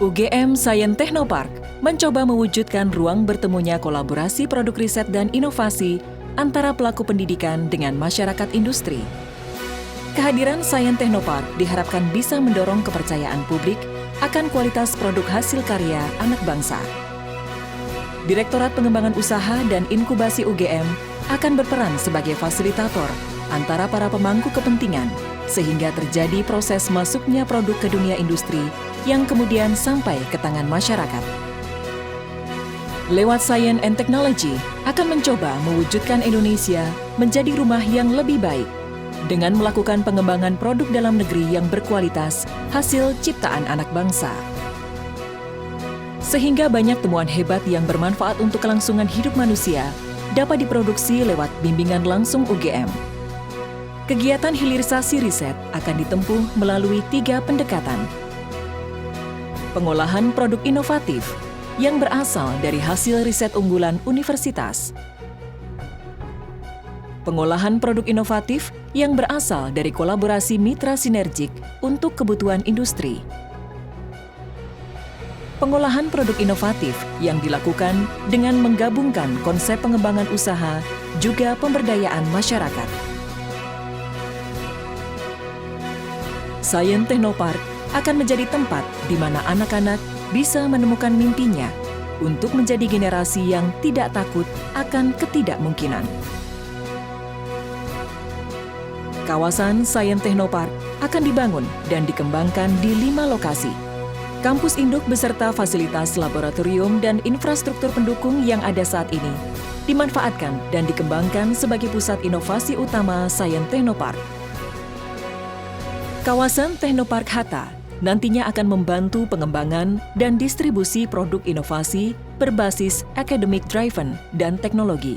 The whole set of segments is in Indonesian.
UGM Science Technopark mencoba mewujudkan ruang bertemunya kolaborasi produk riset dan inovasi antara pelaku pendidikan dengan masyarakat industri. Kehadiran Science Technopark diharapkan bisa mendorong kepercayaan publik akan kualitas produk hasil karya anak bangsa. Direktorat Pengembangan Usaha dan Inkubasi UGM akan berperan sebagai fasilitator antara para pemangku kepentingan sehingga terjadi proses masuknya produk ke dunia industri yang kemudian sampai ke tangan masyarakat. Lewat Science and Technology akan mencoba mewujudkan Indonesia menjadi rumah yang lebih baik dengan melakukan pengembangan produk dalam negeri yang berkualitas hasil ciptaan anak bangsa. Sehingga banyak temuan hebat yang bermanfaat untuk kelangsungan hidup manusia dapat diproduksi lewat bimbingan langsung UGM. Kegiatan hilirisasi riset akan ditempuh melalui 3 pendekatan. Pengolahan produk inovatif yang berasal dari hasil riset unggulan universitas. Pengolahan produk inovatif yang berasal dari kolaborasi mitra sinergik untuk kebutuhan industri. Pengolahan produk inovatif yang dilakukan dengan menggabungkan konsep pengembangan usaha juga pemberdayaan masyarakat. Science Technopark akan menjadi tempat di mana anak-anak bisa menemukan mimpinya untuk menjadi generasi yang tidak takut akan ketidakmungkinan. Kawasan Science Technopark akan dibangun dan dikembangkan di 5 lokasi. Kampus induk beserta fasilitas laboratorium dan infrastruktur pendukung yang ada saat ini dimanfaatkan dan dikembangkan sebagai pusat inovasi utama Science Technopark. Kawasan Technopark Hatta nantinya akan membantu pengembangan dan distribusi produk inovasi berbasis academic driven dan teknologi.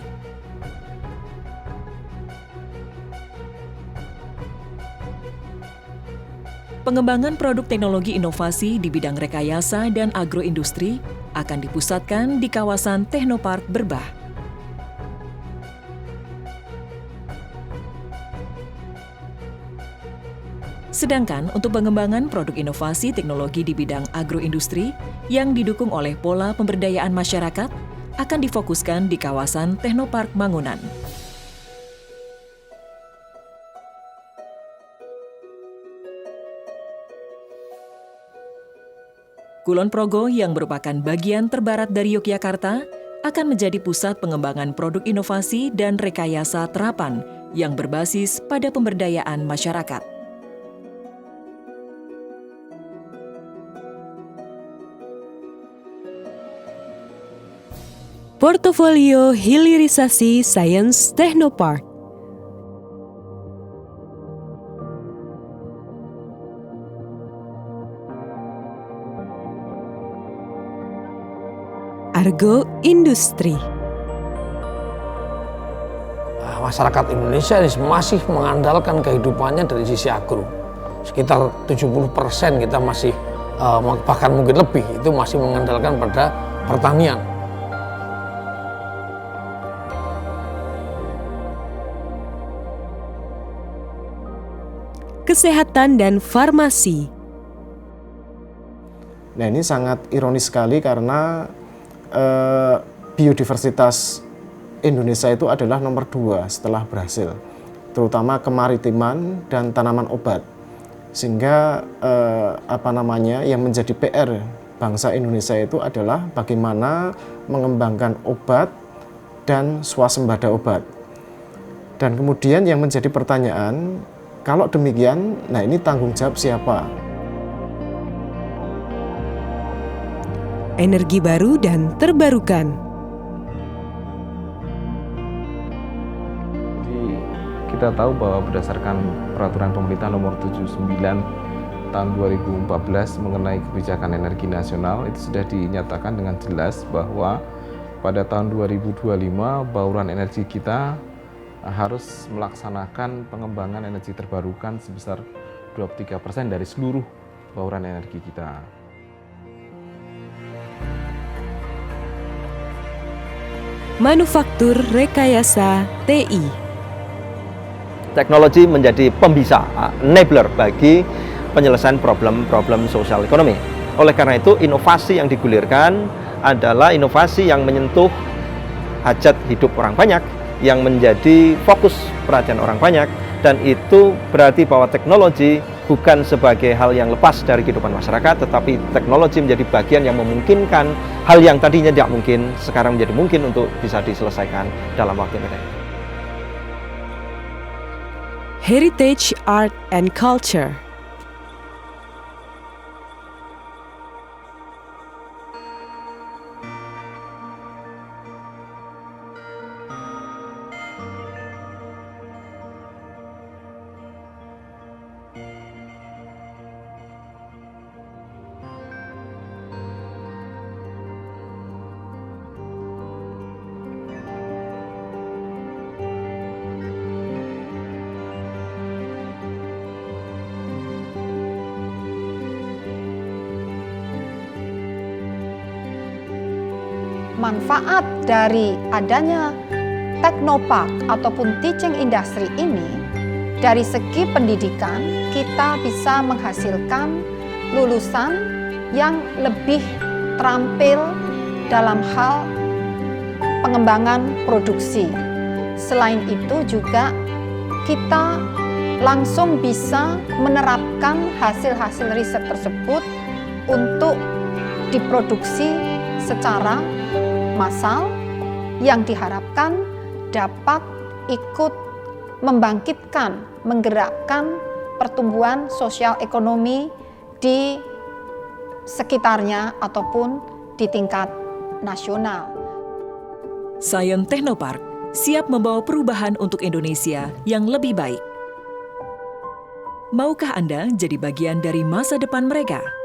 Pengembangan produk teknologi inovasi di bidang rekayasa dan agroindustri akan dipusatkan di kawasan Technopark Berbah. Sedangkan untuk pengembangan produk inovasi teknologi di bidang agroindustri yang didukung oleh pola pemberdayaan masyarakat akan difokuskan di kawasan Technopark Mangunan. Kulon Progo yang merupakan bagian terbarat dari Yogyakarta akan menjadi pusat pengembangan produk inovasi dan rekayasa terapan yang berbasis pada pemberdayaan masyarakat. Portofolio hilirisasi Science Technopark. Argo Industri. Masyarakat Indonesia masih mengandalkan kehidupannya dari sisi agro. Sekitar 70% kita masih, bahkan mungkin lebih, itu masih mengandalkan pada pertanian. Kesehatan dan farmasi. Nah, ini sangat ironis sekali karena biodiversitas Indonesia itu adalah nomor 2 setelah Brasil, terutama kemaritiman dan tanaman obat. Sehingga yang menjadi PR bangsa Indonesia itu adalah bagaimana mengembangkan obat dan swasembada obat. Dan kemudian yang menjadi pertanyaan, kalau demikian, nah ini tanggung jawab siapa? Energi baru dan terbarukan. Jadi, kita tahu bahwa berdasarkan peraturan pemerintah nomor 79 tahun 2014 mengenai kebijakan energi nasional, itu sudah dinyatakan dengan jelas bahwa pada tahun 2025 bauran energi kita harus melaksanakan pengembangan energi terbarukan sebesar 23% dari seluruh bauran energi kita. Manufaktur rekayasa TI. Teknologi menjadi pembisa, enabler bagi penyelesaian problem-problem sosial ekonomi. Oleh karena itu, inovasi yang digulirkan adalah inovasi yang menyentuh hajat hidup orang banyak, yang menjadi fokus perhatian orang banyak, dan itu berarti bahwa teknologi bukan sebagai hal yang lepas dari kehidupan masyarakat, tetapi teknologi menjadi bagian yang memungkinkan hal yang tadinya tidak mungkin, sekarang menjadi mungkin untuk bisa diselesaikan dalam waktu yang pendek. Heritage, Art, and Culture. Manfaat dari adanya teknopark ataupun teaching industry ini, dari segi pendidikan kita bisa menghasilkan lulusan yang lebih terampil dalam hal pengembangan produksi. Selain itu juga kita langsung bisa menerapkan hasil-hasil riset tersebut untuk diproduksi secara massal yang diharapkan dapat ikut membangkitkan, menggerakkan pertumbuhan sosial ekonomi di sekitarnya ataupun di tingkat nasional. Science Technopark siap membawa perubahan untuk Indonesia yang lebih baik. Maukah Anda jadi bagian dari masa depan mereka?